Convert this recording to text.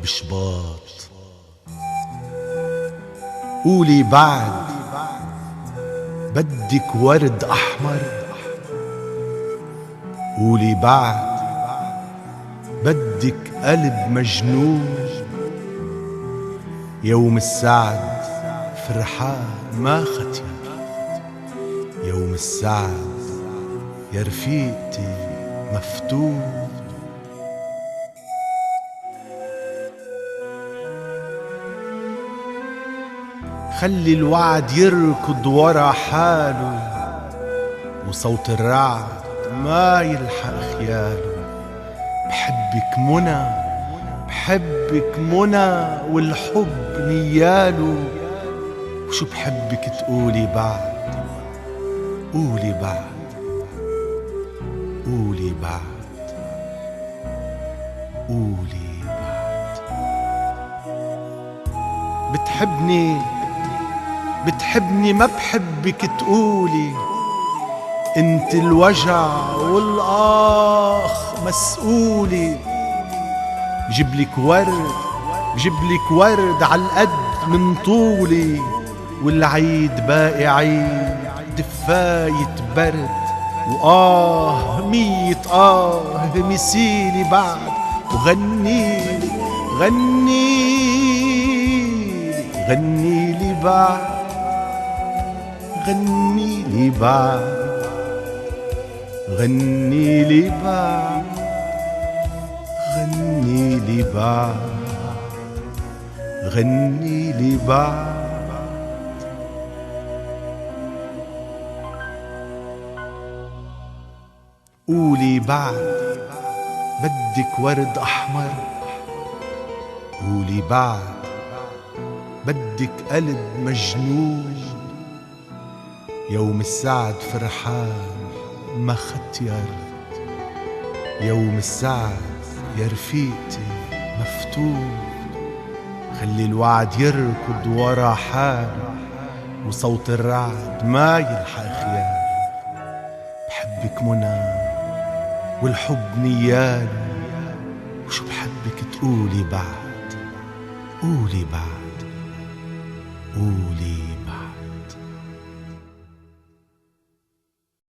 بشباط قولي بعد بدك ورد أحمر، قولي بعد بدك قلب مجنون، يوم السعد فرحان ما ختير، يوم السعد يا رفيقتي مفتون. خلي الوعد يركض ورا حاله، وصوت الرعد ما يلحق خياله. بحبك منى، بحبك منى، والحب نياله. وشو بحبك تقولي بعد، قولي بعد، قولي بعد، قولي بعد. بتحبني ما بحبك تقولي، انت الوجع والآخ مسؤولي. بجيبلك ورد عالقد من طولي، والعيد باقي عيد دفاية برد. مية مسيلي بعد، وغنيلي غنيلي بعد، غنيلي بعد، غنيلي بعد، غنيلي بعد، غنيلي بعد. قولي بعد بدك ورد أحمر، قولي بعد بدك قلب مجنون، يوم السعد فرحان ما ختير، يوم السعد يا رفيقتي مفتون. خلي الوعد يركض ورا حاله، وصوت الرعد ما يلحق خياله. بحبك منى والحب نياله. وشو بحبك تقولي بعد، قولي بعد، قولي